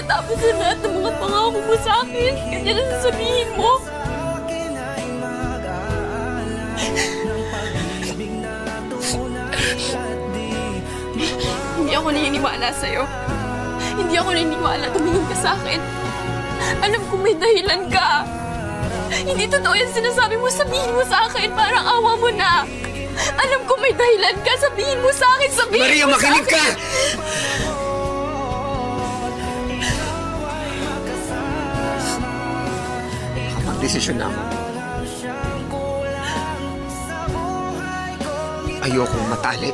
pagkatapos sa lahat ng mga pangako mo sa akin, ganyan ang sasabihin mo. Hindi ako naniniwala sa'yo. Hindi ako naniniwala tumingin ka sa akin. Alam ko may dahilan ka. Hindi totoo yung sinasabi mo, sabihin mo sa akin, parang awa mo na. Alam ko may dahilan ka, sabihin mo sa akin, sabihin Maria, mo sa akin. makinig ka! Kapag-desisyon na ako. Ayokong matali.